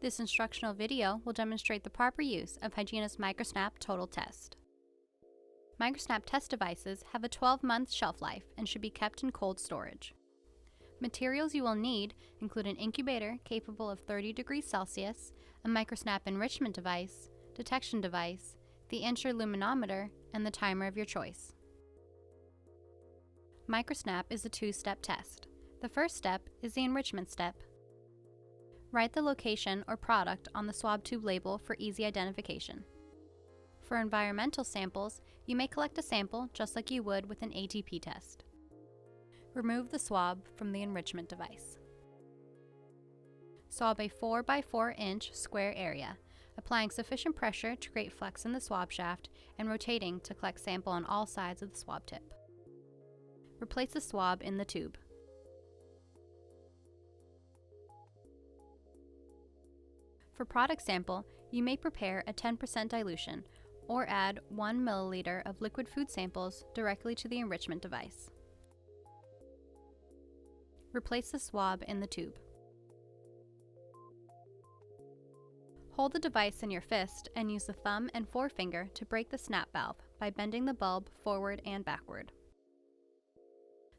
This instructional video will demonstrate the proper use of Hygiena's MicroSnap Total Test. MicroSnap test devices have a 12-month shelf life and should be kept in cold storage. Materials you will need include an incubator capable of 30 degrees Celsius, a MicroSnap enrichment device, detection device, the interluminometer, and the timer of your choice. MicroSnap is a two-step test. The first step is the enrichment step. Write the location or product on the swab tube label for easy identification. For environmental samples, you may collect a sample just like you would with an ATP test. Remove the swab from the enrichment device. Swab a 4 by 4 inch square area, applying sufficient pressure to create flex in the swab shaft and rotating to collect sample on all sides of the swab tip. Replace the swab in the tube. For product sample, you may prepare a 10% dilution or add 1 milliliter of liquid food samples directly to the enrichment device. Replace the swab in the tube. Hold the device in your fist and use the thumb and forefinger to break the snap valve by bending the bulb forward and backward.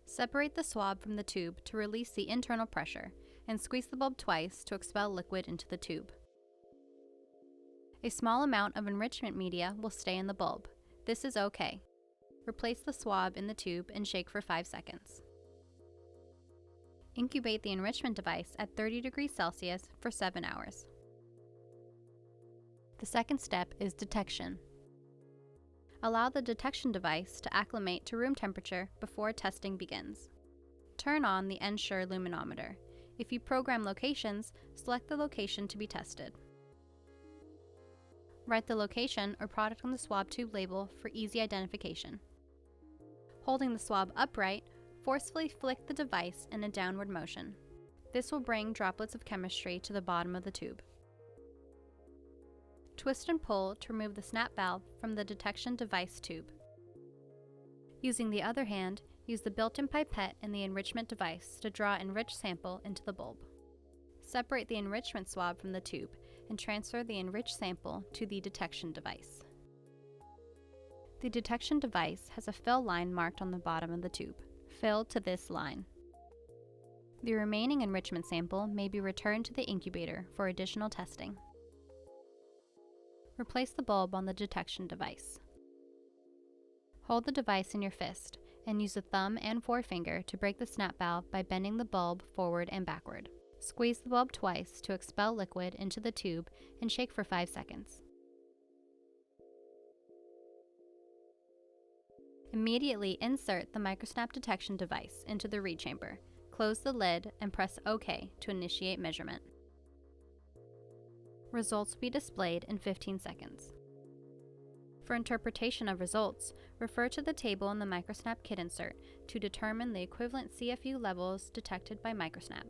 Separate the swab from the tube to release the internal pressure and squeeze the bulb twice to expel liquid into the tube. A small amount of enrichment media will stay in the bulb. This is okay. Replace the swab in the tube and shake for 5 seconds. Incubate the enrichment device at 30 degrees Celsius for 7 hours. The second step is detection. Allow the detection device to acclimate to room temperature before testing begins. Turn on the interluminometer. If you program locations, select the location to be tested. Write the location or product on the swab tube label for easy identification. Holding the swab upright, forcefully flick the device in a downward motion. This will bring droplets of chemistry to the bottom of the tube. Twist and pull to remove the snap valve from the detection device tube. Using the other hand, use the built-in pipette in the enrichment device to draw enriched sample into the bulb. Separate the enrichment swab from the tube and transfer the enriched sample to the detection device. The detection device has a fill line marked on the bottom of the tube. Fill to this line. The remaining enrichment sample may be returned to the incubator for additional testing. Replace the bulb on the detection device. Hold the device in your fist and use the thumb and forefinger to break the snap valve by bending the bulb forward and backward. Squeeze the bulb twice to expel liquid into the tube and shake for 5 seconds. Immediately insert the MicroSnap detection device into the read chamber. Close the lid and press OK to initiate measurement. Results will be displayed in 15 seconds. For interpretation of results, refer to the table in the MicroSnap kit insert to determine the equivalent CFU levels detected by MicroSnap.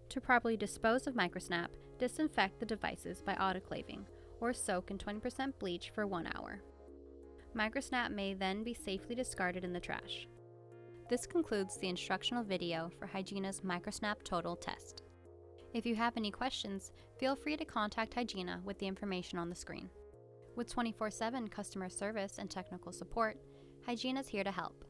To properly dispose of MicroSnap, disinfect the devices by autoclaving or soak in 20% bleach for 1 hour. MicroSnap may then be safely discarded in the trash. This concludes the instructional video for Hygiena's MicroSnap Total Test. If you have any questions, feel free to contact Hygiena with the information on the screen. With 24/7 customer service and technical support, Hygiena is here to help.